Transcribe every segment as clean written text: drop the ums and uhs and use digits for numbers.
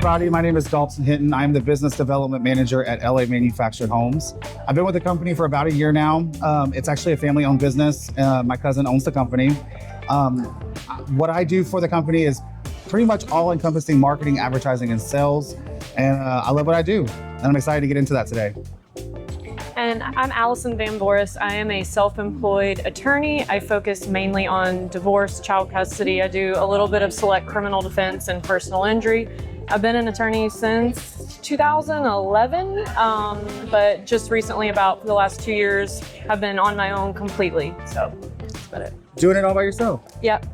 everybody. My name is Dalton Hinton. I'm the Business Development Manager at LA Manufactured Homes. I've been with the company for about a year now. It's actually a family-owned business. My cousin owns the company. What I do for the company is pretty much all-encompassing marketing, advertising, and sales. And I love what I do. And I'm excited to get into that today. And I'm Alyson Vamvoras. I am a self-employed attorney. I focus mainly on divorce, child custody. I do a little bit of select criminal defense and personal injury. I've been an attorney since 2011, but just recently, about the last 2 years, I've been on my own completely. So that's about it. Doing it all by yourself? Yep.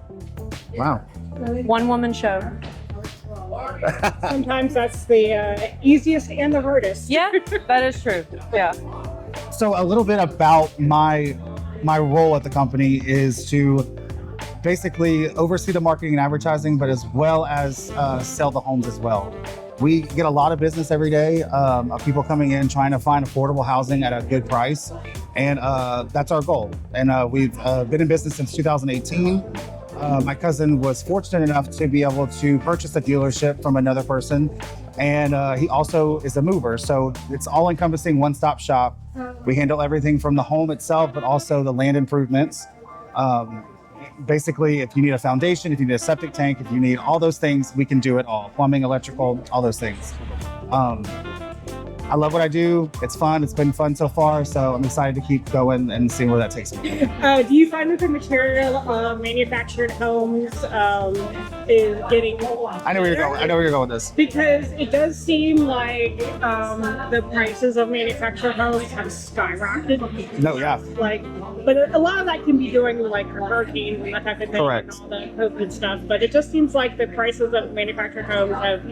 Wow. One-woman show. Sometimes that's the easiest and the hardest. Yeah, that is true. Yeah. So a little bit about my role at the company is to basically oversee the marketing and advertising, but as well as sell the homes as well. We get a lot of business every day of people coming in trying to find affordable housing at a good price, and that's our goal. And we've been in business since 2018. My cousin was fortunate enough to be able to purchase a dealership from another person, and he also is a mover. So it's all-encompassing one-stop shop. We handle everything from the home itself, but also the land improvements. Basically, if you need a foundation, if you need a septic tank, if you need all those things, we can do it all. Plumbing, electrical, all those things. I love what I do. It's fun. It's been fun so far. So I'm excited to keep going and seeing where that takes me. Do you find that the material of manufactured homes is getting I know where you're going. I know where you're going with this. Because it does seem like the prices of manufactured homes have skyrocketed. No, yeah. But a lot of that can be doing like hurricanes and that type of thing. Correct. And all the COVID stuff. But it just seems like the prices of manufactured homes have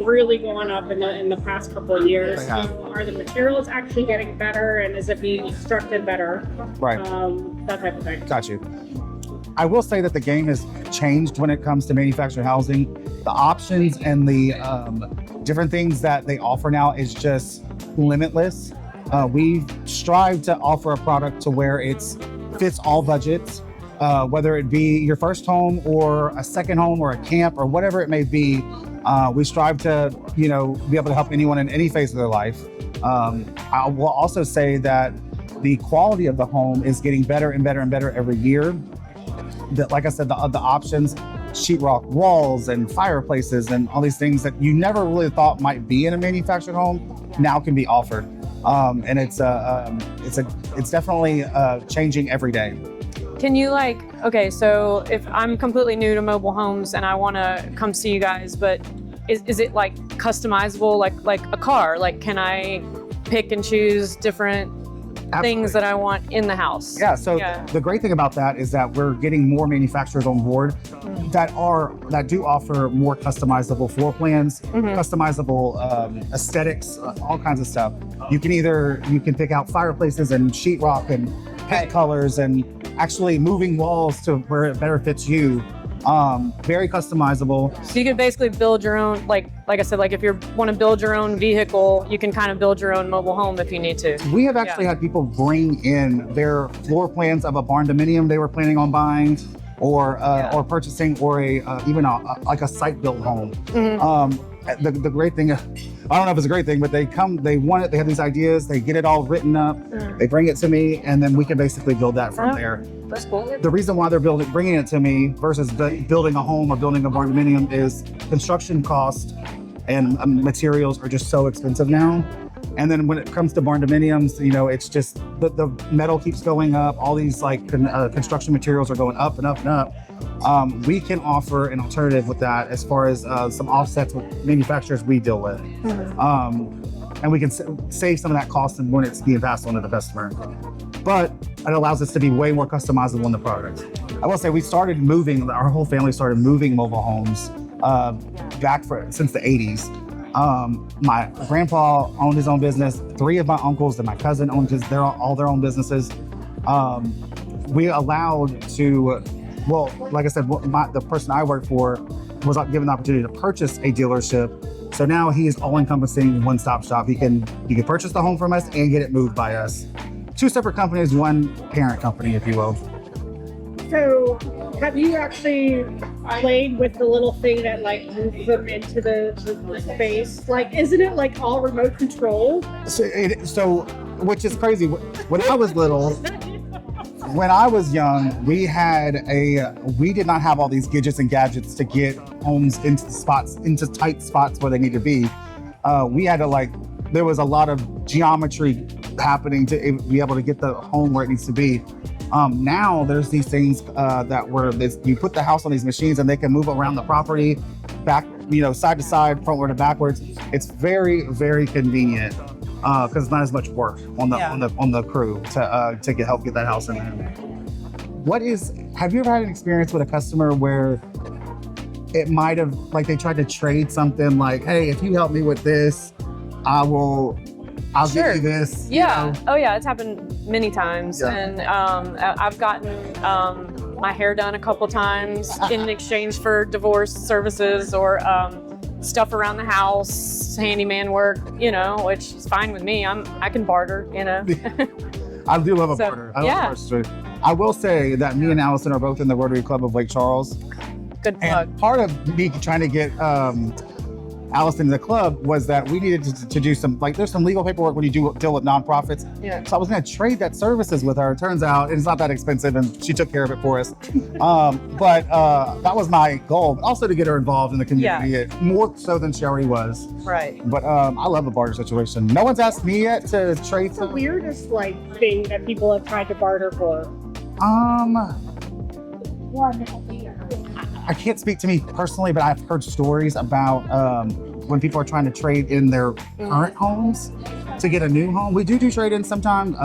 really gone up in the past couple of years. They have. Are the materials actually getting better, and is it being constructed better? Right. That type of thing. Got you. I will say that the game has changed when it comes to manufactured housing. The options and the different things that they offer now is just limitless. We strive to offer a product to where it fits all budgets, whether it be your first home or a second home or a camp or whatever it may be. We strive to, be able to help anyone in any phase of their life. I will also say that the quality of the home is getting better and better and better every year. Like I said, the options, sheetrock walls and fireplaces and all these things that you never really thought might be in a manufactured home now can be offered. And it's definitely changing every day. Can you okay, so if I'm completely new to mobile homes and I want to come see you guys, but is it like customizable like a car? Like, can I pick and choose different things that I want in the house? Yeah, so the great thing about that is that we're getting more manufacturers on board that do offer more customizable floor plans, customizable aesthetics, all kinds of stuff. You can pick out fireplaces and sheetrock and paint colors and actually moving walls to where it better fits you. Very customizable. So you can basically build your own, like I said, if you want to build your own vehicle, you can kind of build your own mobile home if you need to. We have actually had people bring in their floor plans of a barn dominium they were planning on buying, or purchasing, or even a site-built home. The great thing, I don't know if it's a great thing, but they want it, they have these ideas, they get it all written up, they bring it to me, and then we can basically build that from there. That's cool. The reason why they're bringing it to me versus building a home or building a barn dominium is construction cost and materials are just so expensive now. And then when it comes to barn dominiums, it's just the metal keeps going up. All these construction materials are going up and up and up. We can offer an alternative with that as far as some offsets with manufacturers we deal with. And we can save some of that cost when it's being passed on to the customer. But it allows us to be way more customizable in the product. I will say our whole family started moving mobile homes since the 80s. My grandpa owned his own business. 3 of my uncles and my cousin owned all their own businesses. We allowed to, like I said, the person I worked for was given the opportunity to purchase a dealership. So now he is all-encompassing one-stop shop. He can purchase the home from us and get it moved by us. 2 separate companies, 1 parent company, if you will. So have you actually played with the little thing that like moves them into the space? Like, isn't it like all remote control? So, which is crazy. When I was little, when I was young, we did not have all these gadgets to get homes into tight spots where they need to be. We had to there was a lot of geometry happening to be able to get the home where it needs to be. Now there's these things you put the house on these machines and they can move around the property back, side to side, frontward to backwards. It's very, very convenient because it's not as much work on the crew to help get that house in there. Have you ever had an experience with a customer where it might have, they tried to trade something hey, if you help me with this, I'll Sure. give you this. Yeah. Oh yeah, it's happened many times. Yeah. And I've gotten my hair done a couple times in exchange for divorce services or stuff around the house, handyman work, which is fine with me. I can barter, I do love a barter. I love barter. I will say that me and Alyson are both in the Rotary Club of Lake Charles. Good plug. And part of me trying to get Alyson in the club was that we needed to do some, there's some legal paperwork when you deal with nonprofits. Yeah. So I was going to trade that services with her. It turns out it's not that expensive and she took care of it for us. But that was my goal, also to get her involved in the community, more so than she already was. Right. But I love a barter situation. No one's asked me yet to trade What's the weirdest thing that people have tried to barter for? I can't speak to me personally, but I've heard stories about when people are trying to trade in their current homes to get a new home. We do trade-ins sometimes.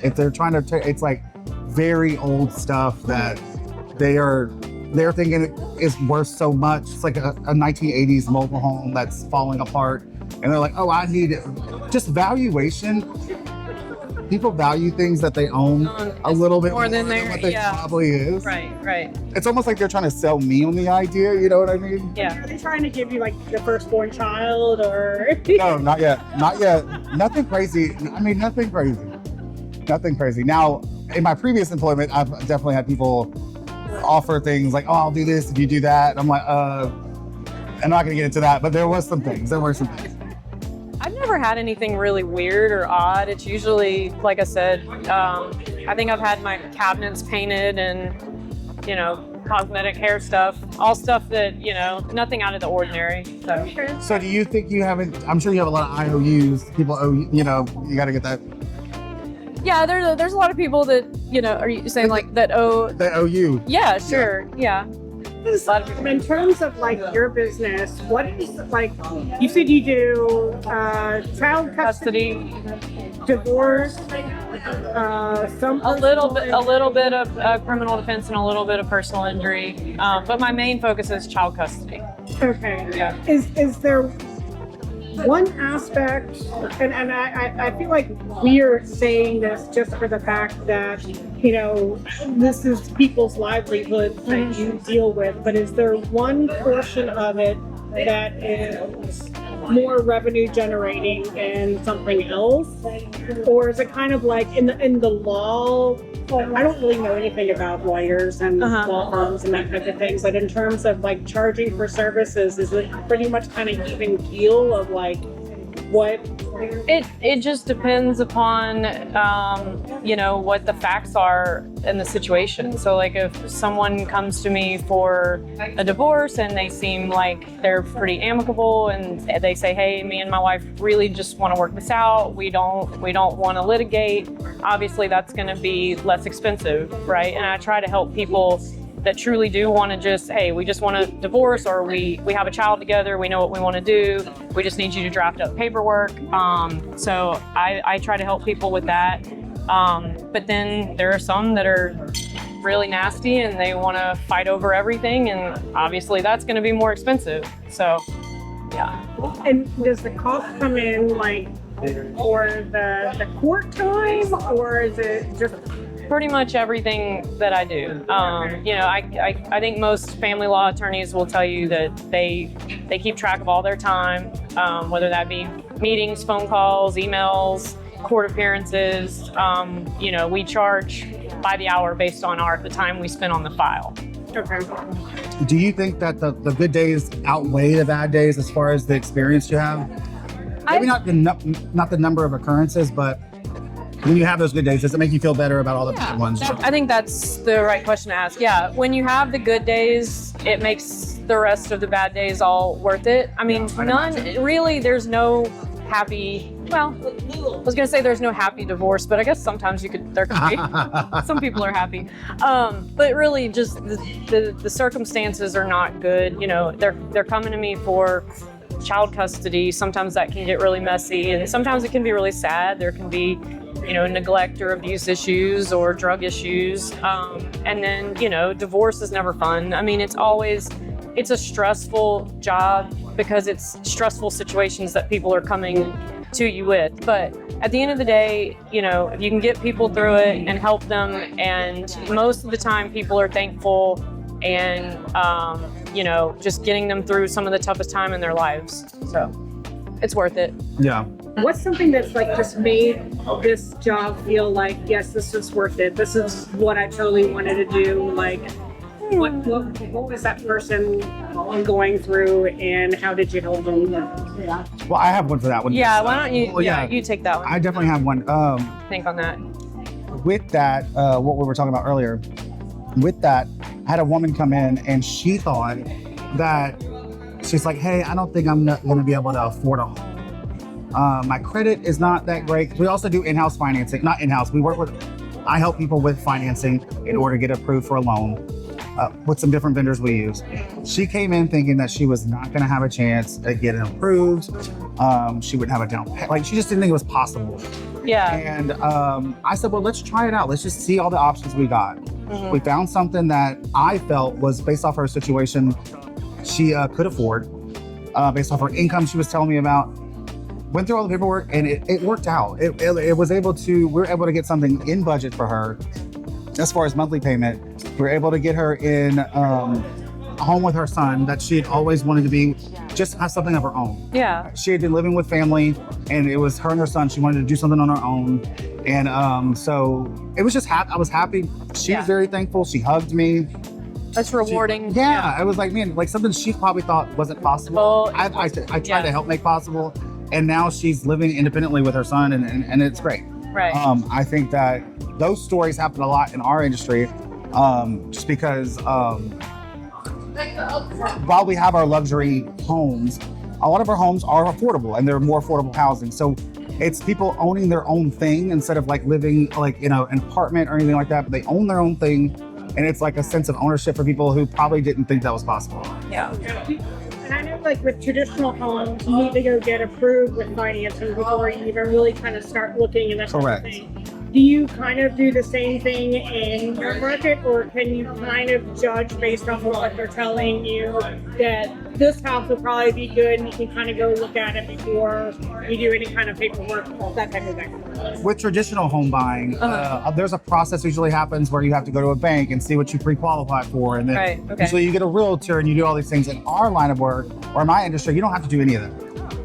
If they're trying to, it's very old stuff that they're thinking is worth so much. It's like a 1980s mobile home that's falling apart, and they're like, "Oh, I need it." Just valuation. People value things that they own a little bit more than what they probably is. Right. It's almost like they're trying to sell me on the idea, you know what I mean? Yeah. Are they trying to give you the firstborn child or? No, not yet. Nothing crazy. I mean, nothing crazy. Now, in my previous employment, I've definitely had people offer things like, "Oh, I'll do this if you do that." And I'm like, I'm not gonna get into that, but there were some things. I've never had anything really weird or odd. It's usually, like I said, I think I've had my cabinets painted and, cosmetic hair stuff, all stuff that, nothing out of the ordinary. So do you think I'm sure you have a lot of IOUs. People owe you got to get that. Yeah, there's a lot of people that, are you saying that owe? That owe you. Yeah, sure. Yeah. In terms of your business, what is you said you do child custody, divorce, a little bit of criminal defense and a little bit of personal injury, but my main focus is child custody. Okay. Yeah. Is there one aspect, and I feel like we are saying this just for the fact that this is people's livelihoods that you deal with, but is there one portion of it that is more revenue generating than something else, or is it kind of in the law? I don't really know anything about lawyers and law firms and that type of thing, but in terms of charging for services, is it pretty much kind of even keel of what? It just depends upon what the facts are in the situation. So if someone comes to me for a divorce and they seem like they're pretty amicable and they say, "Hey, me and my wife really just want to work this out. We don't want to litigate." Obviously that's going to be less expensive, right? And I try to help people that truly do want to just, "Hey, we just want to divorce, or we have a child together, we know what we want to do, we just need you to draft up paperwork." So I try to help people with that. But then there are some that are really nasty and they want to fight over everything, and obviously that's going to be more expensive. So, yeah. And does the cost come in for the court time, or is it just Pretty much everything that I do. I think most family law attorneys will tell you that they keep track of all their time, whether that be meetings, phone calls, emails, court appearances. We charge by the hour based on the time we spend on the file. Okay. Do you think that the good days outweigh the bad days as far as the experience you have? Maybe not the number of occurrences, but when you have those good days, does it make you feel better about all the bad ones? I think that's the right question to ask. Yeah, when you have the good days, it makes the rest of the bad days all worth it. I mean, really, there's no happy, well, I was gonna say there's no happy divorce, but I guess sometimes there could be. Some people are happy. But really just the circumstances are not good. You know, they're coming to me for child custody. Sometimes that can get really messy, and sometimes it can be really sad. There can be, neglect or abuse issues or drug issues. And then, divorce is never fun. I mean, it's a stressful job because it's stressful situations that people are coming to you with. But at the end of the day, if you can get people through it and help them, and most of the time people are thankful and, just getting them through some of the toughest time in their lives. So it's worth it. Yeah. What's something that's just made this job feel like, yes, this is worth it. This is what I totally wanted to do. What was that person going through, and how did you help them? Well, I have one for that one. Yeah, why don't you? You take that one. I definitely have one. Think on that. With that, what we were talking about earlier, with that, I had a woman come in and she thought that she's like, hey, I don't think I'm not going to be able to afford a home. My credit is not that great. We also do in-house financing, not in-house. I help people with financing in order to get approved for a loan. With some different vendors we use. She came in thinking that she was not going to have a chance at getting approved. She wouldn't have a down payment. She just didn't think it was possible. Yeah. And I said, well, let's try it out. Let's just see all the options we got. Mm-hmm. We found something that I felt was based off her situation she could afford, based off her income she was telling me about. Went through all the paperwork and it worked out. We were able to get something in budget for her as far as monthly payment. We were able to get her in a home with her son that she had always wanted to be, just have something of her own. Yeah. She had been living with family, and it was her and her son. She wanted to do something on her own. And so it was just I was happy. She was very thankful. She hugged me. That's rewarding. I was like, man, like something she probably thought wasn't possible. I tried to help make possible. And now she's living independently with her son, and it's great. Right. I think that those stories happen a lot in our industry, just because while we have our luxury homes, a lot of our homes are affordable, and they're more affordable housing. So it's people owning their own thing instead of living an apartment or anything like that. But they own their own thing, and it's like a sense of ownership for people who probably didn't think that was possible. Yeah. And I know with traditional homes, you need to go get approved with financing before you even really kind of start looking at that kind of thing. Do you kind of do the same thing in your market, or can you kind of judge based off of what they're telling you that this house will probably be good, and you can kind of go look at it before you do any kind of paperwork, that type of thing? With traditional home buying, there's a process usually happens where you have to go to a bank and see what you pre-qualify for, and then usually you get a realtor and you do all these things. In our line of work, or in my industry, you don't have to do any of that.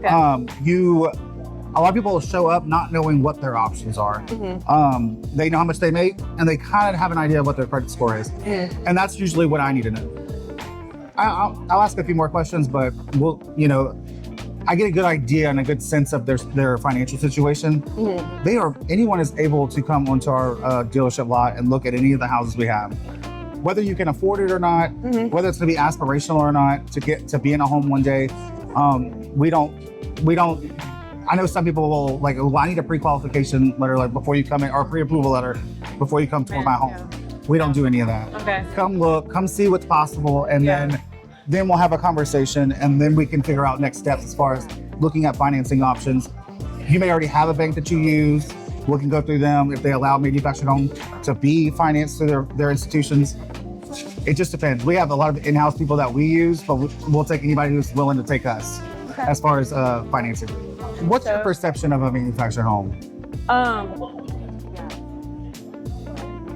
Okay. A lot of people show up not knowing what their options are. Mm-hmm. They know how much they make, and they kind of have an idea of what their credit score is. Mm. And that's usually what I need to know. I'll ask a few more questions, but I get a good idea and a good sense of their financial situation. Mm-hmm. Anyone is able to come onto our dealership lot and look at any of the houses we have. Whether you can afford it or not, whether it's gonna be aspirational or not, to be in a home one day, we don't. I know some people will I need a pre-qualification letter before you come in, or a pre-approval letter before you come to my home. We don't do any of that. Okay. Come look, come see what's possible, and then we'll have a conversation, and then we can figure out next steps as far as looking at financing options. You may already have a bank that you use. We can go through them if they allow manufactured home to be financed through their institutions. It just depends. We have a lot of in-house people that we use, but we'll take anybody who's willing to take us as far as financing. What's your perception of a manufactured home?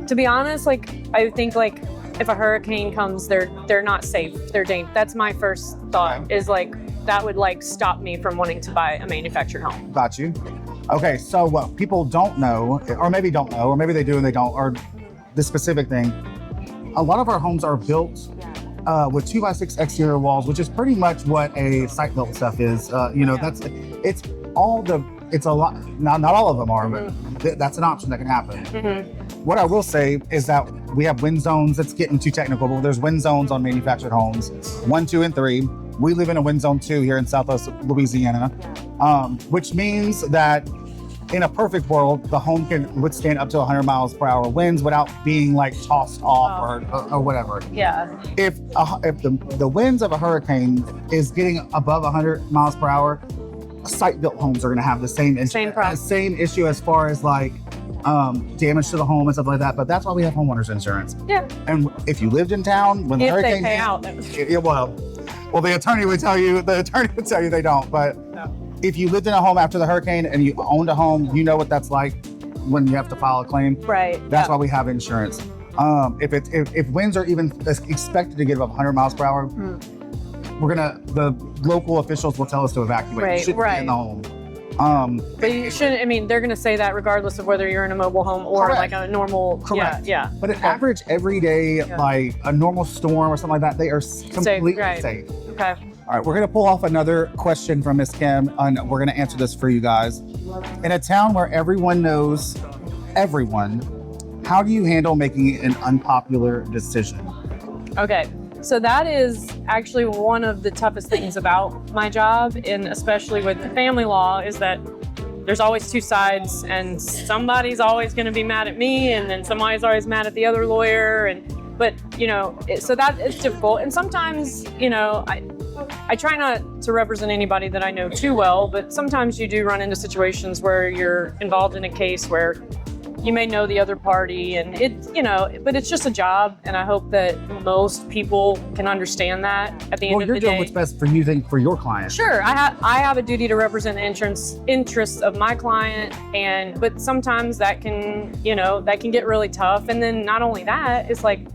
To be honest, I think if a hurricane comes, they're not safe. They're dangerous. That's my first thought. Is that would stop me from wanting to buy a manufactured home. Got you. Okay, so what people don't know, or maybe don't know, or maybe they do and they don't, or the specific thing. A lot of our homes are built with 2x6 exterior walls, which is pretty much what a site built stuff is. It's a lot. Not all of them are, but that's an option that can happen. What I will say is that we have wind zones. It's getting too technical, but there's wind zones on manufactured homes, 1, 2, and 3. We live in a wind zone 2 here in Southwest Louisiana, which means that in a perfect world, the home can withstand up to 100 miles per hour winds without being like tossed off or whatever. Yeah. If the winds of a hurricane is getting above 100 miles per hour, site-built homes are going to have the same issue as far as like damage to the home and stuff like that. But that's why we have homeowners insurance. Yeah. And if you lived in town when the hurricane they pay out. Well, the attorney would tell you they don't. But if you lived in a home after the hurricane and you owned a home, you know what that's like when you have to file a claim. Right. That's why we have insurance. If winds are even expected to get above 100 miles per hour, the local officials will tell us to evacuate. Right, You shouldn't be in the home. But you shouldn't, they're going to say that regardless of whether you're in a mobile home or Correct. like a normal. Correct. Yeah. But an average everyday, like a normal storm or something like that, they are completely safe. Okay. All right, we're going to pull off another question from Miss Kim, and we're going to answer this for you guys. In a town where everyone knows everyone, how do you handle making an unpopular decision? Okay. So that is actually one of the toughest things about my job, and especially with the family law, is that there's always two sides, and somebody's always going to be mad at me, and then somebody's always mad at the other lawyer. But so that is difficult. And sometimes, I try not to represent anybody that I know too well, but sometimes you do run into situations where you're involved in a case where you may know the other party, and but it's just a job, and I hope that most people can understand that at the end of the day. Well, you're doing what's best for you think for your client. Sure, I have a duty to represent the interests of my client, but sometimes that can get really tough. And then not only that, it's like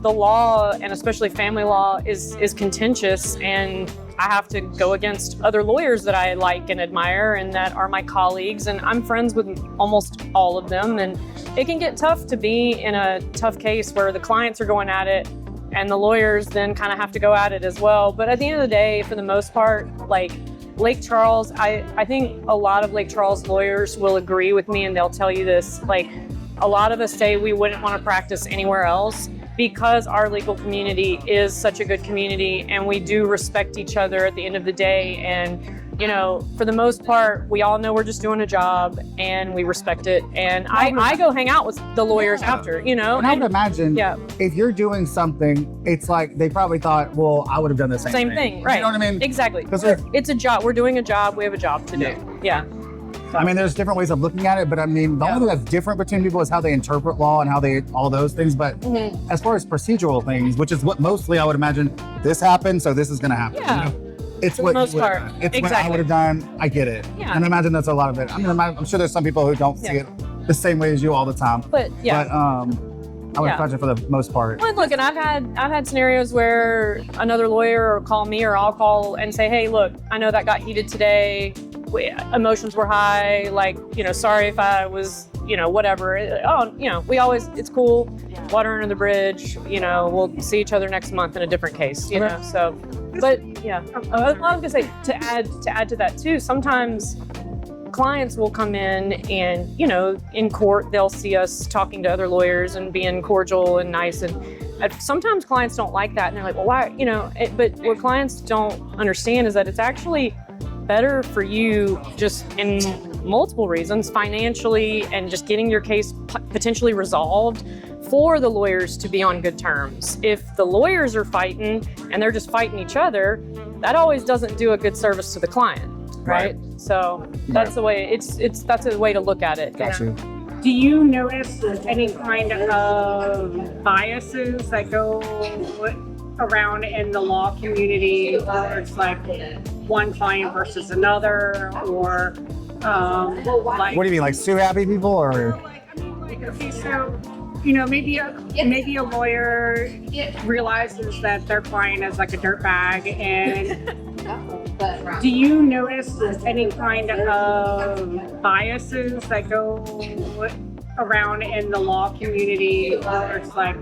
the law, and especially family law, is contentious, and I have to go against other lawyers that I like and admire and that are my colleagues, and I'm friends with almost all of them. And it can get tough to be in a tough case where the clients are going at it and the lawyers then kind of have to go at it as well. But at the end of the day, for the most part, like Lake Charles, I think a lot of Lake Charles lawyers will agree with me, and they'll tell you this, like a lot of us say we wouldn't want to practice anywhere else, because our legal community is such a good community, and we do respect each other at the end of the day. And, for the most part, we all know we're just doing a job, and we respect it. And I go hang out with the lawyers after, And I would imagine if you're doing something, it's like they probably thought, well, I would have done the same thing. Right. You know what I mean? Exactly. It's a job. We're doing a job. We have a job to do. Yeah. I mean, there's different ways of looking at it, but I mean, the only thing that's different between people is how they interpret law and all those things. But as far as procedural things, which is what mostly I would imagine, this happened, so this is going to happen. Yeah. It's for what the most part. It's what I would have done. I get it. Yeah. And I imagine that's a lot of it. I mean, I'm sure there's some people who don't see it the same way as you all the time. But I would imagine for the most part. Well, look, and I've had scenarios where another lawyer will call me, or I'll call and say, hey, look, I know that got heated today. Emotions were high, sorry if I was, whatever. It's cool. Water under the bridge, we'll see each other next month in a different case, so. But yeah, I was gonna say, to add to that too, sometimes clients will come in and, in court, they'll see us talking to other lawyers and being cordial and nice, and sometimes clients don't like that, and they're like, well, why, but what clients don't understand is that it's actually better for you, just in multiple reasons, financially, and just getting your case potentially resolved, for the lawyers to be on good terms. If the lawyers are fighting and they're just fighting each other, that always doesn't do a good service to the client, right? So that's the way that's a way to look at it. Gotcha. Do you notice any kind of biases that go around in the law community, where it's like one client versus another, or what do you mean, like sue happy people, or? Okay, so maybe a lawyer realizes that their client is like a dirtbag, and do you notice any kind of biases that go around in the law community where it's like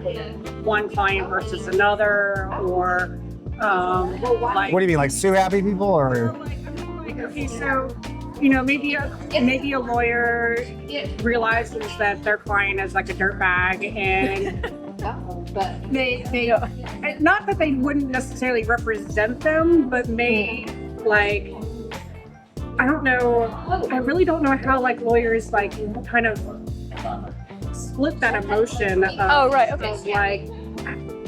one client versus another, or like, What do you mean, like sue happy people, or? okay, so maybe a lawyer realizes that their client is like a dirtbag, and they not that they wouldn't necessarily represent them, but may like, I don't know. I really don't know how like lawyers like kind of split that emotion. Oh, right. Okay. Of, like,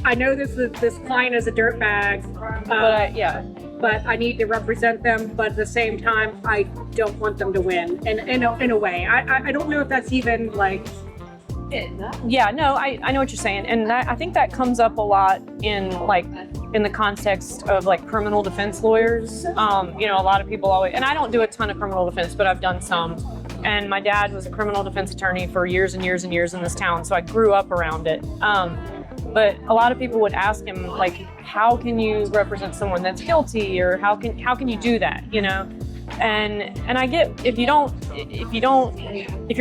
I know this client is a dirtbag, but I need to represent them. But at the same time, I don't want them to win. And in a way, I don't know if that's even like. Yeah, no, I know what you're saying, and I think that comes up a lot in the context of like criminal defense lawyers. A lot of people always, and I don't do a ton of criminal defense, but I've done some. And my dad was a criminal defense attorney for years and years and years in this town, so I grew up around it. But a lot of people would ask him like, how can you represent someone that's guilty, or how can you do that, And I get, if you're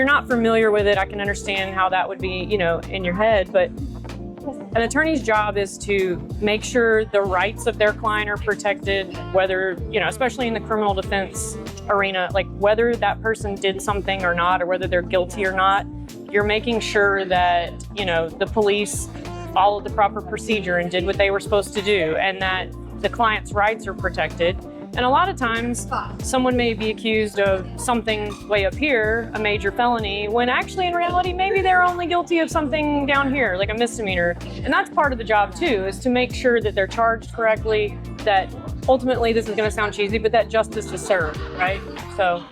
not familiar with it, I can understand how that would be, in your head. But an attorney's job is to make sure the rights of their client are protected, whether, especially in the criminal defense arena, like whether that person did something or not, or whether they're guilty or not. You're making sure that, the police followed the proper procedure and did what they were supposed to do, and that the client's rights are protected. And a lot of times, someone may be accused of something way up here, a major felony, when actually in reality, maybe they're only guilty of something down here, like a misdemeanor. And that's part of the job too, is to make sure that they're charged correctly, that ultimately, this is gonna sound cheesy, but that justice is served, right? So,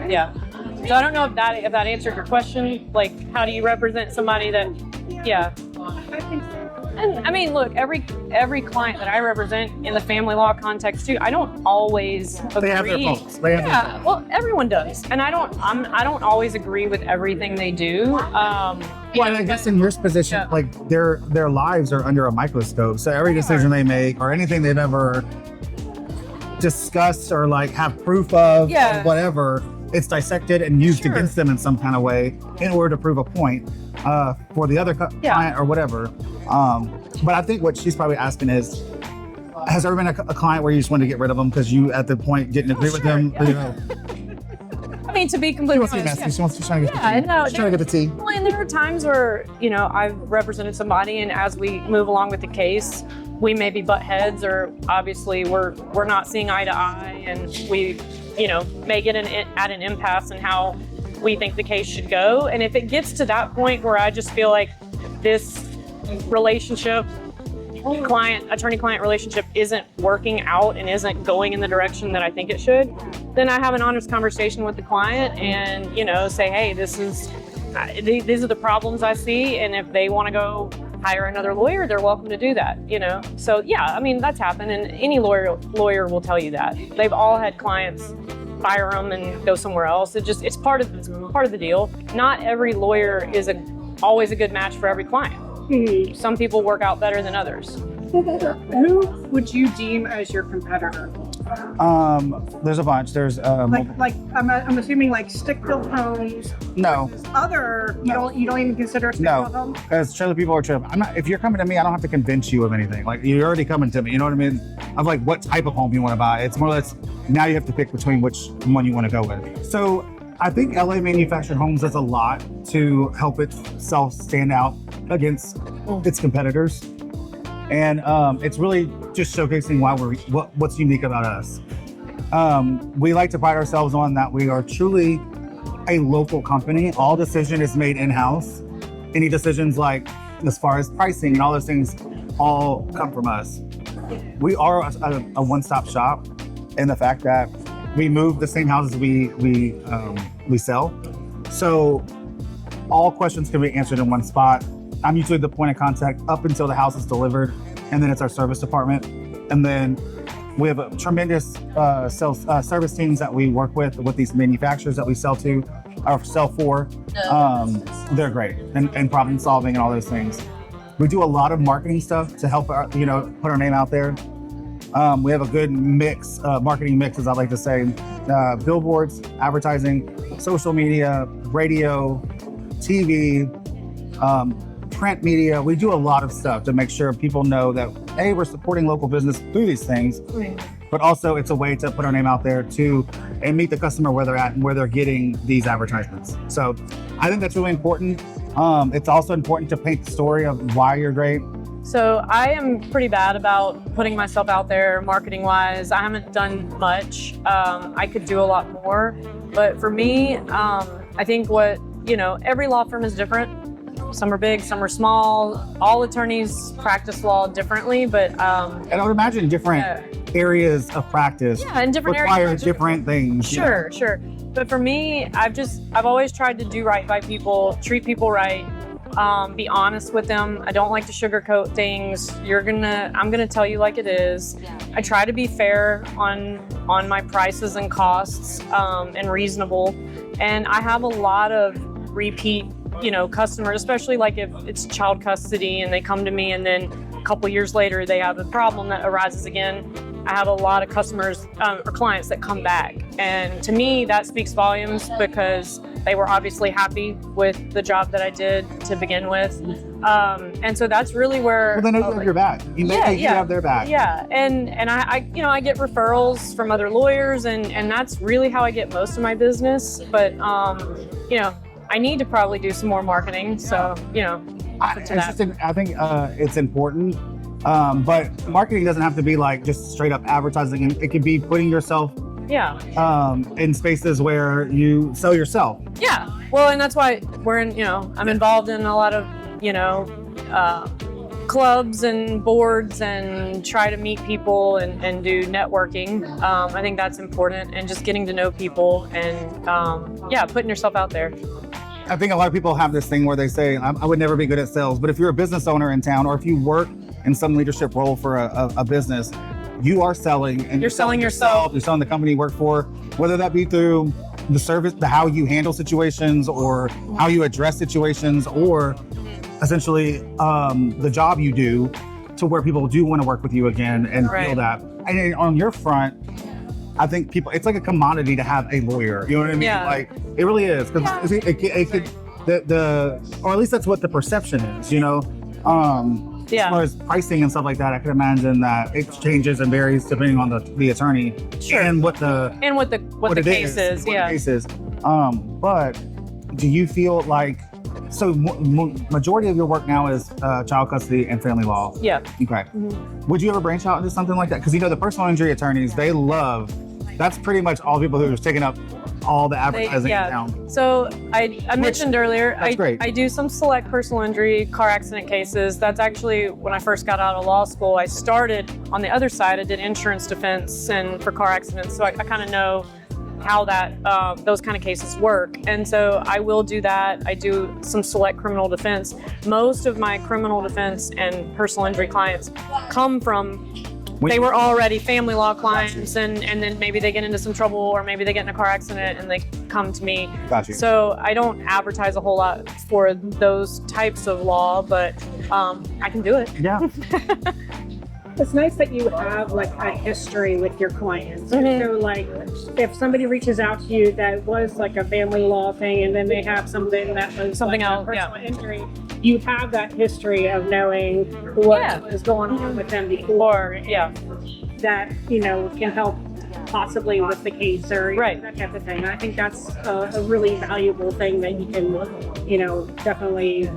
yeah. So I don't know if that answered your question, like how do you represent somebody that, yeah. I think so. And I mean, look, every client that I represent in the family law context too, I don't always agree. They have their faults. Well, everyone does, and I don't always agree with everything they do. Well, I guess in your position, like their lives are under a microscope. So every decision they make, or anything they've ever discussed or like have proof of, or whatever, it's dissected and used against them in some kind of way in order to prove a point for the other client or whatever. But I think what she's probably asking is, has there been a client where you just wanted to get rid of them because you at the point didn't agree with them? I mean, to be completely honest, she's trying to get the tea. She's trying to get the tea. Well, and there are times where, I've represented somebody, and as we move along with the case, we maybe butt heads, or obviously we're not seeing eye to eye, and we, may get at an impasse in how we think the case should go. And if it gets to that point where I just feel like this relationship, attorney-client relationship isn't working out and isn't going in the direction that I think it should, then I have an honest conversation with the client and, say, hey, these are the problems I see, and if they want to go hire another lawyer, they're welcome to do that, So yeah, I mean, that's happened, and any lawyer will tell you that. They've all had clients fire them and go somewhere else. It's part of the deal. Not every lawyer is always a good match for every client. Mm-hmm. Some people work out better than others. Who would you deem as your competitor? There's a bunch. There's like I'm assuming like stick-built homes. No. You don't even consider stick-built homes? No, because trailer people are trailer. I'm not. If you're coming to me, I don't have to convince you of anything. Like you're already coming to me. You know what I mean? Of like what type of home you want to buy. It's more or less now you have to pick between which one you want to go with. So I think LA manufactured homes does a lot to help itself stand out against its competitors. And it's really just showcasing what's unique about us. We like to pride ourselves on that we are truly a local company. All decision is made in-house. Any decisions like as far as pricing and all those things all come from us. We are a one-stop shop in the fact that we move the same houses we sell. So all questions can be answered in one spot. I'm usually the point of contact up until the house is delivered, and then it's our service department. And then we have a tremendous service teams that we work with these manufacturers that we sell to or sell for. They're great and problem solving and all those things. We do a lot of marketing stuff to help put our name out there. We have a good mix, marketing mix, as I like to say, billboards, advertising, social media, radio, TV, print media. We do a lot of stuff to make sure people know that, hey, we're supporting local business through these things, but also it's a way to put our name out there too and meet the customer where they're at and where they're getting these advertisements. So I think that's really important. It's also important to paint the story of why you're great. So I am pretty bad about putting myself out there marketing wise. I haven't done much. I could do a lot more, but for me, I think every law firm is different. Some are big, some are small. All attorneys practice law differently, but and I would imagine different areas of practice and different require areas different things. Sure. But for me, I've always tried to do right by people, treat people right, be honest with them. I don't like to sugarcoat things. I'm gonna tell you like it is. I try to be fair on my prices and costs, and reasonable. And I have a lot of repeat customers, especially like if it's child custody and they come to me and then a couple years later they have a problem that arises again. I have a lot of customers or clients that come back. And to me, that speaks volumes because they were obviously happy with the job that I did to begin with. And so that's really where— Well, they know you have your back. You have their back. Yeah, and I get referrals from other lawyers, and that's really how I get most of my business. But I need to probably do some more marketing. So I think it's important. But marketing doesn't have to be like just straight up advertising. It could be putting yourself in spaces where you sell yourself. Yeah. Well, and that's why I'm involved in a lot of, clubs and boards and try to meet people and do networking. I think that's important, and just getting to know people and, putting yourself out there. I think a lot of people have this thing where they say, I would never be good at sales, but if you're a business owner in town, or if you work in some leadership role for a business, you are selling, and you're selling yourself. You're selling the company you work for, whether that be through the service, how you handle situations, or how you address situations, or essentially the job you do, to where people do want to work with you again and feel that. And on your front, I think it's like a commodity to have a lawyer. You know what I mean? Yeah. Like it really is, because it could, or at least that's what the perception is. As far as pricing and stuff like that, I can imagine that it changes and varies depending on the attorney and what the case is. Yeah. The case is. But do you feel like, so majority of your work now is child custody and family law? Yeah. Okay. Mm-hmm. Would you ever branch out into something like that? Because the personal injury attorneys, that's pretty much all the people who are taking up all the advertising in town. So I mentioned earlier, great. I do some select personal injury car accident cases. That's actually when I first got out of law school. I started on the other side. I did insurance defense and for car accidents, so I kind of know how those kind of cases work. And so I will do that. I do some select criminal defense. Most of my criminal defense and personal injury clients come from, they were already family law clients, and then maybe they get into some trouble, or maybe they get in a car accident and they come to me. Gotcha. So I don't advertise a whole lot for those types of law, but I can do it. Yeah. It's nice that you have like a history with your clients. Mm-hmm. So like if somebody reaches out to you that was like a family law thing, and then they have something that was something like else, a personal injury, you have that history of knowing what was going on with them before. That, can help possibly with the case or that type of thing. I think that's a really valuable thing that you can, definitely.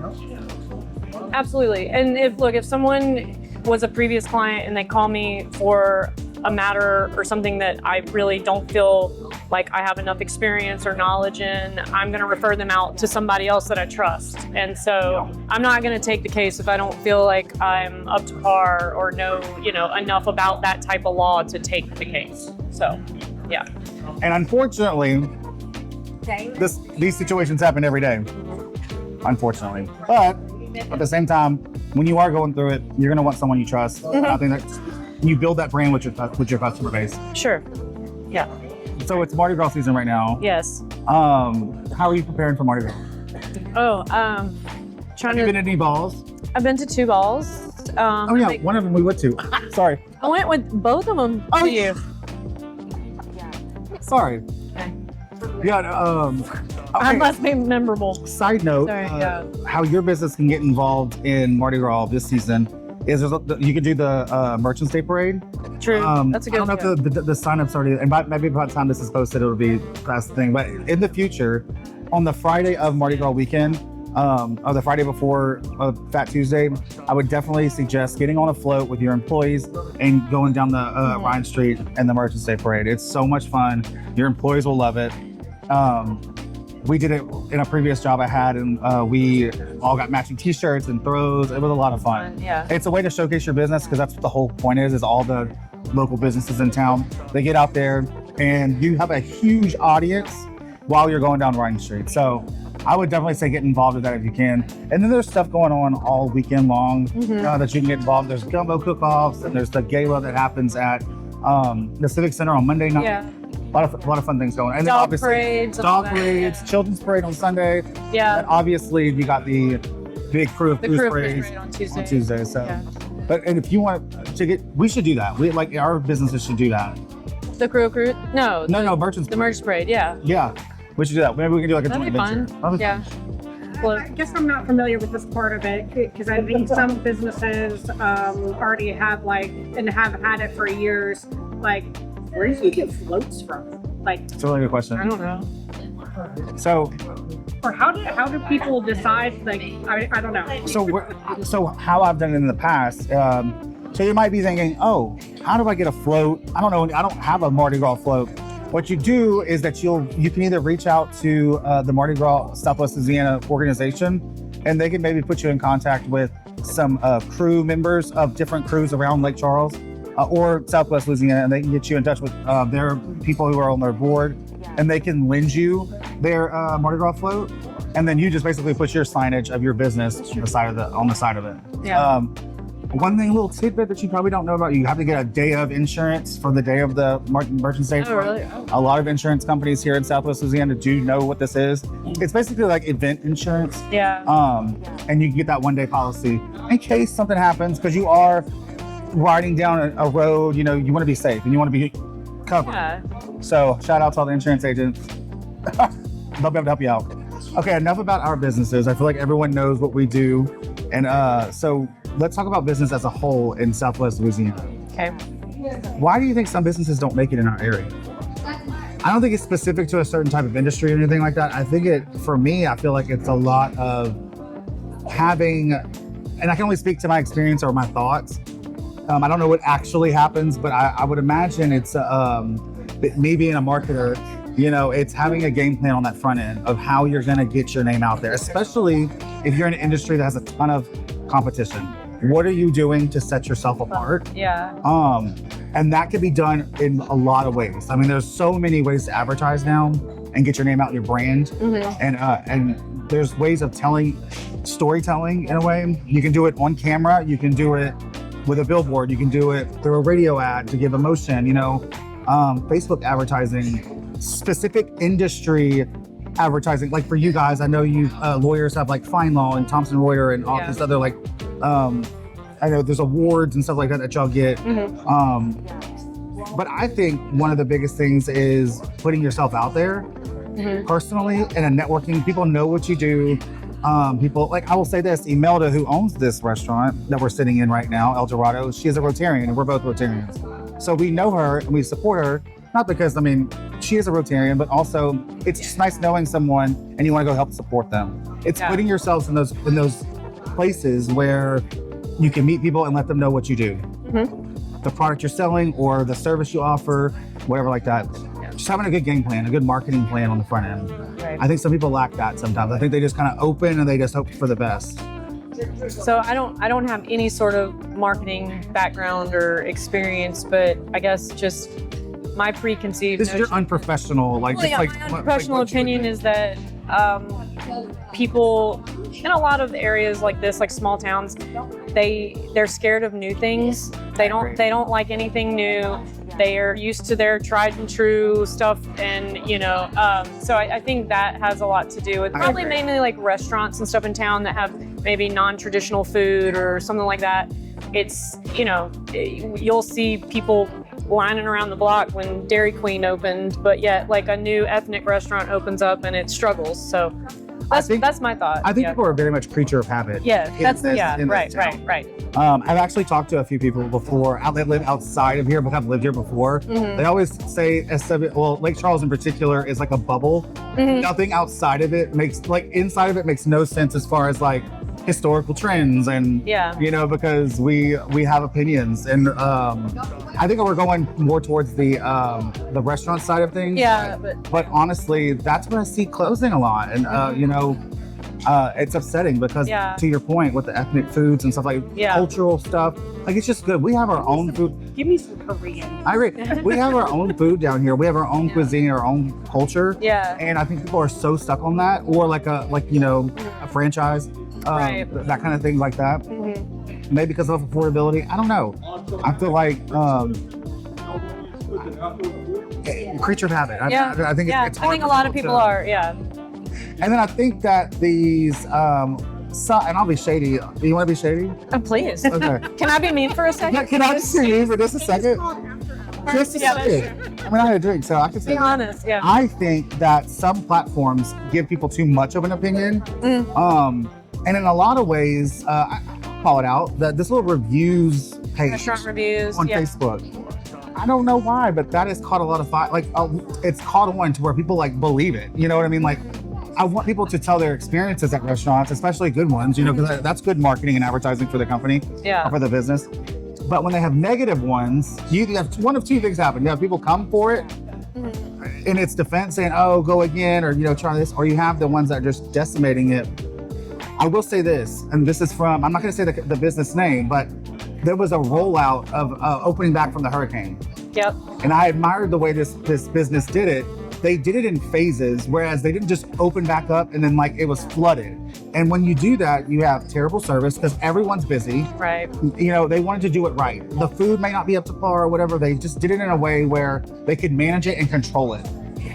Absolutely. And if someone was a previous client and they call me for a matter or something that I really don't feel like I have enough experience or knowledge in, I'm going to refer them out to somebody else that I trust. And so I'm not going to take the case if I don't feel like I'm up to par or know, enough about that type of law to take the case. So, yeah. And unfortunately, these situations happen every day. Unfortunately. But at the same time, when you are going through it, you're going to want someone you trust. Mm-hmm. I think that you build that brand with your customer base. Sure. Yeah. So it's Mardi Gras season right now. Yes. How are you preparing for Mardi Gras? Have you been to any balls? I've been to 2 balls. One of them we went to. Sorry. I went with both of them. Oh, yeah. Sorry. Yeah. I must be memorable. Side note, Sorry, how your business can get involved in Mardi Gras this season is you can do the Merchants Day Parade. True. That's a good I don't know if the sign-up's already, and maybe by the time this is posted, it'll be past the thing. But in the future, on the Friday of Mardi Gras weekend, or the Friday before Fat Tuesday, I would definitely suggest getting on a float with your employees and going down the Ryan Street and the Merchants Day Parade. It's so much fun. Your employees will love it. We did it in a previous job I had, and we all got matching T-shirts and throws. It was a lot of fun. Yeah. It's a way to showcase your business, because that's what the whole point is all the local businesses in town. They get out there, and you have a huge audience while you're going down Ryan Street. So I would definitely say get involved with that if you can. And then there's stuff going on all weekend long that you can get involved. There's gumbo cook-offs, and there's the gala that happens at the Civic Center on Monday night. Yeah. A lot of fun things going on. And Dog then parades. dog parades, children's parade on Sunday. Yeah. And obviously you got the big crew of The cruise crew parades parade on Tuesday. on Tuesday. So, Yeah. and if you want to we should do that. Our businesses should do that. The crew? No. No, merchants. The merch parade. Yeah. Yeah, we should do that. Maybe we can do like a That'd joint be venture. fun. That'd be Yeah. fun. Well, I guess I'm not familiar with this part of it, because I think some businesses already have and have had it for years. Like, where do you get floats from? Like, It's a really good question. I don't know. So, or how do people decide? Like, I don't know. so how I've done it in the past. So you might be thinking, oh, how do I get a float? I don't know. I don't have a Mardi Gras float. What you do is that you can either reach out to the Mardi Gras Southwest Louisiana organization, and they can maybe put you in contact with some crew members of different crews around Lake Charles or Southwest Louisiana, and they can get you in touch with their people who are on their board, and they can lend you their Mardi Gras float, and then you just basically put your signage of your business on the side of it. Yeah. One thing, a little tidbit that you probably don't know about, you have to get a day of insurance for the day of the Merchants Day. Oh, really? Oh. A lot of insurance companies here in Southwest Louisiana do know what this is. It's basically like event insurance. Yeah. And you can get that one-day policy in case something happens, because you are riding down a road, you want to be safe and you want to be covered. Yeah. So shout out to all the insurance agents. They'll be able to help you out. Okay, enough about our businesses. I feel like everyone knows what we do. And so let's talk about business as a whole in Southwest Louisiana. Okay. Why do you think some businesses don't make it in our area? I don't think it's specific to a certain type of industry or anything like that. I think for me, I feel like it's a lot of having, and I can only speak to my experience or my thoughts. I don't know what actually happens, but I would imagine it's me being a marketer, it's having a game plan on that front end of how you're going to get your name out there, especially if you're in an industry that has a ton of competition. What are you doing to set yourself apart? Yeah. And that can be done in a lot of ways. I mean, there's so many ways to advertise now and get your name out in your brand. And there's ways of storytelling in a way. You can do it on camera. You can do it with a billboard. You can do it through a radio ad to give emotion, Facebook advertising, specific industry advertising. Like for you guys, I know you lawyers have like Fine Law and Thompson Reuters and all this other I know there's awards and stuff like that y'all get. But I think one of the biggest things is putting yourself out there personally in a networking. People know what you do. People, like, I will say this, Imelda, who owns this restaurant that we're sitting in right now, El Dorado, she is a Rotarian, and we're both Rotarians. So we know her and we support her, not because, she is a Rotarian, but also it's just nice knowing someone and you want to go help support them. It's putting yourselves in those places where you can meet people and let them know what you do. The product you're selling or the service you offer, whatever like that. Just having a good game plan, a good marketing plan on the front end. Right. I think some people lack that sometimes. I think they just kind of open and they just hope for the best. So I don't have any sort of marketing background or experience, but I guess just my preconceived This is your unprofessional, my unprofessional opinion is that people in a lot of areas like this, like small towns, they're scared of new things. They don't like anything new. They are used to their tried and true stuff, and so I think that has a lot to do with probably mainly like restaurants and stuff in town that have maybe non-traditional food or something like that. It's you'll see people lining around the block when Dairy Queen opened, but yet like a new ethnic restaurant opens up and it struggles. So that's my thought. I think people are very much creature of habit. Yeah, right. I've actually talked to a few people before that live outside of here, but have lived here before. They always say Lake Charles in particular is like a bubble. Nothing outside of it inside of it makes no sense as far as like historical trends and because we have opinions, and I think we're going more towards the restaurant side of things. But honestly, that's where I see closing a lot, and it's upsetting because to your point with the ethnic foods and stuff like cultural stuff, like it's just good. We have our own food. Give me some Korean. I agree. We have our own food down here. We have our own cuisine, our own culture. And I think people are so stuck on that, or like a franchise. That kind of thing like that. Maybe because of affordability. I don't know. I feel like creature of habit. I think it's hard I think a lot of people are. And then I think that these and I'll be shady. Do you want to be shady? Please. Okay. Can I be mean for a second? Can I just be mean for just a second? Just a second. I mean, I had a drink, so I can say. Be honest. Yeah. I think that some platforms give people too much of an opinion. And in a lot of ways, I call it out, that this little reviews page Restaurant reviews on Facebook. I don't know why, but that has caught a lot of fire. Like, it's caught on to where people like believe it. You know what I mean? Like, I want people to tell their experiences at restaurants, especially good ones, because that's good marketing and advertising for the company or for the business. But when they have negative ones, you have one of two things happen. You have people come for it in its defense saying, oh, go again, or, try this, or you have the ones that are just decimating it. I will say this, and this is from, I'm not going to say the business name, but there was a rollout of opening back from the hurricane. And I admired the way this business did it. They did it in phases, whereas they didn't just open back up and then like it was flooded. And when you do that, you have terrible service because everyone's busy. Right. They wanted to do it right. The food may not be up to par or whatever. They just did it in a way where they could manage it and control it.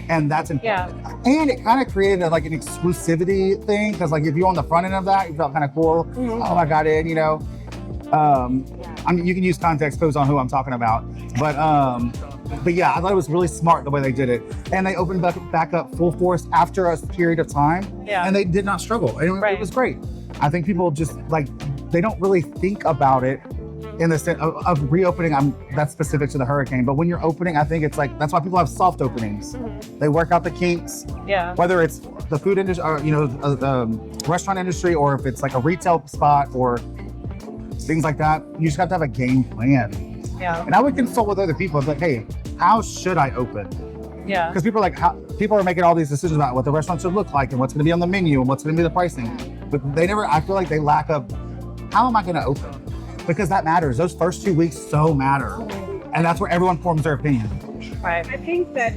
And that's important. And it kind of created an exclusivity thing, because like if you're on the front end of that, you felt kind of cool. Oh, I got in, I mean, you can use context clues on who I'm talking about, but yeah, I thought it was really smart the way they did it, and they opened back up full force after a period of time, and they did not struggle, and it was great. I think people just they don't really think about it in the sense of reopening. That's specific to the hurricane, but when you're opening, I think it's that's why people have soft openings. They work out the kinks. Whether it's the food industry, or the restaurant industry, or if it's like a retail spot or things like that, you just have to have a game plan. And I would consult with other people. It's like, hey, how should I open? Because people are making all these decisions about what the restaurant should look like and what's going to be on the menu and what's going to be the pricing. But I feel like they lack of, how am I going to open? Because that matters. Those first 2 weeks so matter. And that's where everyone forms their opinion. Right. I think that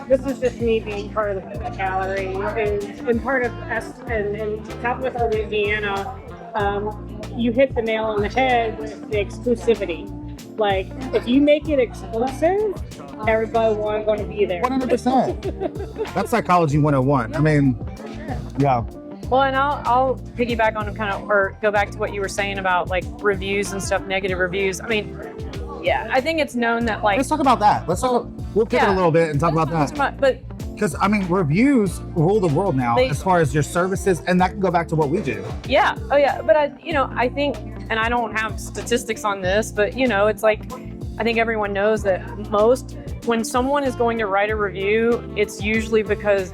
this is just me being part of the gallery, in part of in Southwest Louisiana, you hit the nail on the head with the exclusivity. Like, if you make it exclusive, everybody going to be there. 100%. That's psychology 101. I mean, yeah. Well, and I'll piggyback on or go back to what you were saying about like reviews and stuff, negative reviews. I mean, I think it's known that like. Let's talk about that. We'll pivot a little bit and talk about that. Because, I mean, reviews rule the world now as far as your services, and that can go back to what we do. Yeah. Oh, yeah. But, I think, and I don't have statistics on this, but, it's like, I think everyone knows that when someone is going to write a review, it's usually because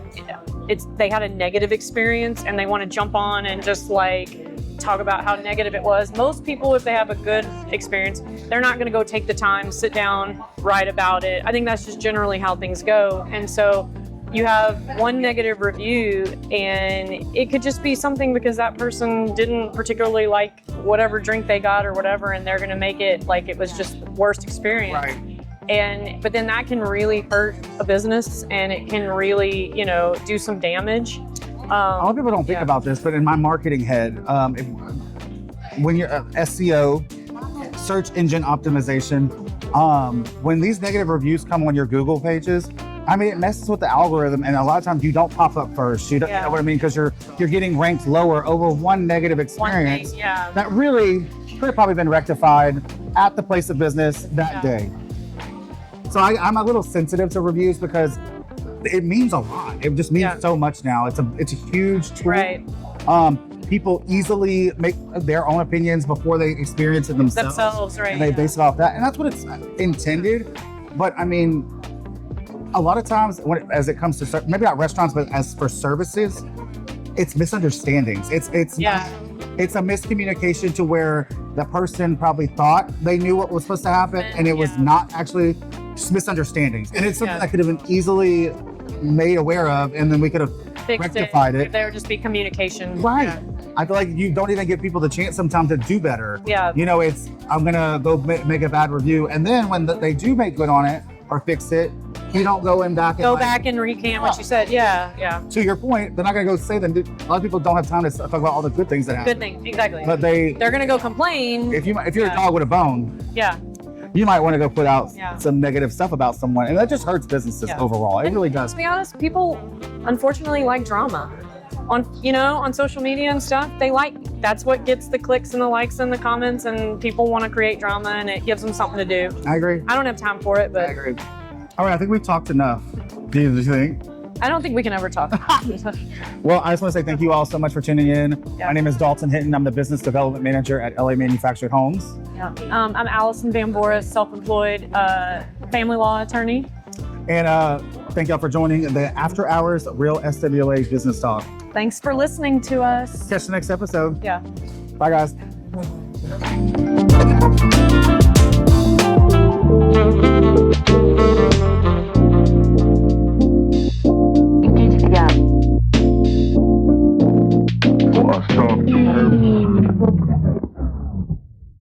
they had a negative experience and they want to jump on and just like talk about how negative it was. Most people, if they have a good experience, they're not going to go take the time, sit down, write about it. I think that's just generally how things go. And so you have one negative review and it could just be something because that person didn't particularly like whatever drink they got or whatever, and they're going to make it like it was just the worst experience. Right. But then that can really hurt a business, and it can really, do some damage. A lot of people don't think about this, but in my marketing head, when you're SEO, search engine optimization, when these negative reviews come on your Google pages, I mean, it messes with the algorithm, and a lot of times you don't pop up first. You know what I mean? Because you're getting ranked lower over one negative experience that really could have probably been rectified at the place of business that day. So I'm a little sensitive to reviews because it means a lot. It just means so much now. It's a huge tool. Right. People easily make their own opinions before they experience it themselves. Right. And they base it off that. And that's what it's intended. But I mean, a lot of times as it comes to, maybe not restaurants, but as for services, it's misunderstandings. It's a miscommunication to where the person probably thought they knew what was supposed to happen and it was not actually, just misunderstandings. And it's something that could have been easily made aware of, and then we could have rectified it. There would just be communication. Right. I feel like you don't even give people the chance sometimes to do better. Yeah. You know, I'm gonna go make a bad review, and then when they do make good on it or fix it, you don't go back and recant what you said. Yeah. To your point, they're not gonna go say them. A lot of people don't have time to talk about all the good things that happen. Good thing, exactly. But they're gonna go complain. If you're a dog with a bone, you might want to go put out some negative stuff about someone, and that just hurts businesses overall. It really does. To be honest, people unfortunately like drama on social media and stuff. That's what gets the clicks and the likes and the comments, and people want to create drama, and it gives them something to do. I agree. I don't have time for it, but I agree. All right, I think we've talked enough. Do you think? I don't think we can ever talk. Well, I just want to say thank you all so much for tuning in. My name is Dalton Hinton. I'm the Business Development Manager at LA Manufactured Homes. I'm Alyson Vamvoras, self-employed family law attorney. And thank y'all for joining the After Hours Real SWLA Business Talk. Thanks for listening to us. Catch the next episode. Yeah. Bye, guys.